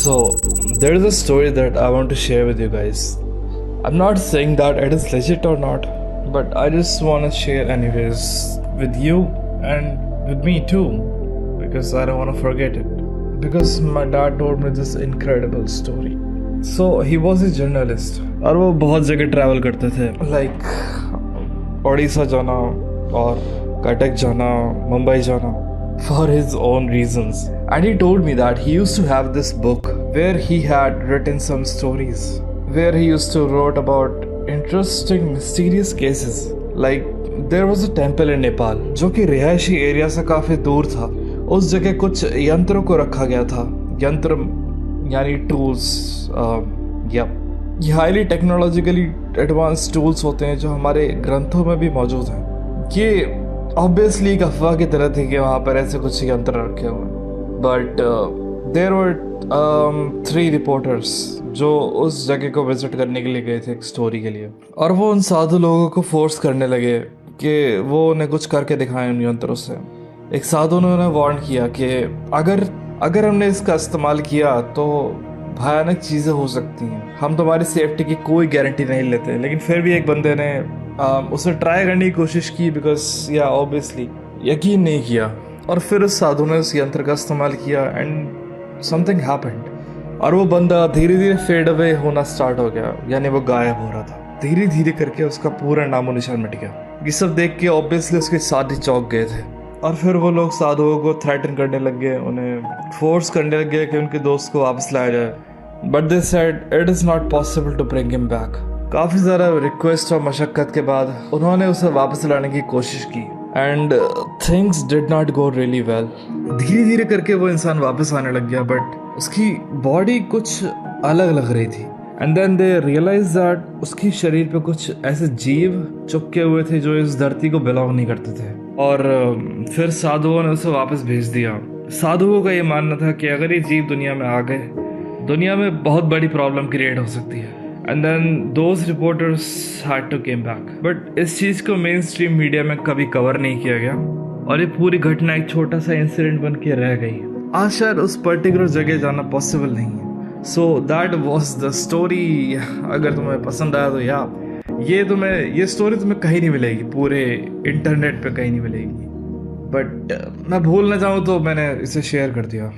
So, there is a story that I want to share with you guys. I'm not saying that it is legit or not, but I just want to share anyways with you and with me too, because I don't want to forget it. Because my dad told me this incredible story. So, he was a journalist और वो बहुत जगह travel करते थे, like Odisha जाना और कटक जाना, मुंबई जाना, for his own reasons. And he told me that he used to have this book where he had written some stories, where he used to write about interesting mysterious cases. Like there was a temple in Nepal जो कि रिहायशी area से काफी दूर था. उस जगह कुछ यंत्रों को रखा गया था. यंत्र यानी टूल्स, ये हाईली टेक्नोलॉजिकली एडवांस टूल्स होते हैं जो हमारे ग्रंथों में भी मौजूद हैं. ये ऑब्वियसली एक अफवाह की तरह थी कि वहाँ पर ऐसे कुछ यंत्र रखे हुए, बट देयर वर 3 रिपोर्टर्स जो उस जगह को विजिट करने के लिए गए थे एक स्टोरी के लिए, और वो उन साधु लोगों को फोर्स करने लगे कि वो उन्हें कुछ करके दिखाएं उन यंत्रों से. एक साधु ने उन्हें वार्न किया कि अगर हमने इसका इस्तेमाल किया तो भयानक चीज़ें हो सकती हैं, हम तुम्हारी सेफ्टी की कोई गारंटी नहीं लेते. लेकिन फिर भी एक बंदे ने उसे ट्राई करने की कोशिश की, बिकॉज या ऑब्वियसली यकीन नहीं किया, और फिर उस साधु ने उस यंत्र का इस्तेमाल किया एंड समथिंग हैपेंड, और वो बंदा धीरे धीरे फेड अवे होना स्टार्ट हो गया, यानी वो गायब हो रहा था. धीरे धीरे करके उसका पूरा नामो निशान मिट गया. ये सब देख के ऑब्वियसली उसके साथ ही चौंक गए थे, और फिर वो लोग साधुओं को थ्रेटन करने लग गए, उन्हें फोर्स करने लग गए कि उनके दोस्त को वापस लाया जाए. But they said it is not possible to bring him back. काफ़ी ज़्यादा रिक्वेस्ट और मशक्क़त के बाद उन्होंने उसे वापस लाने की कोशिश की, and things did not go really well. धीरे धीरे करके वो इंसान वापस आने लग गया, बट उसकी बॉडी कुछ अलग लग रही थी. And then they realise that उसकी शरीर पे कुछ ऐसे जीव चिपके हुए थे जो इस धरती को बिलोंग नहीं करते थे. और फिर साधुओं ने उसे वापस भेज दिया. साधुओं का ये मानना था कि अगर ये जीव दुनिया में आ गए, दुनिया में बहुत बड़ी प्रॉब्लम क्रिएट हो सकती है. And then those reporters had to came back. But इस चीज़ को मेन स्ट्रीम मीडिया में कभी कवर नहीं किया गया, और ये पूरी घटना एक छोटा सा इंसिडेंट बन के रह गई. आज शायद उस पर्टिकुलर जगह जाना पॉसिबल नहीं है. So that was the story. अगर तुम्हें पसंद आया तो ये स्टोरी तुम्हें कहीं नहीं मिलेगी, पूरे इंटरनेट पे कहीं नहीं मिलेगी. बट मैं भूल ना जाऊँ तो मैंने इसे शेयर कर दिया.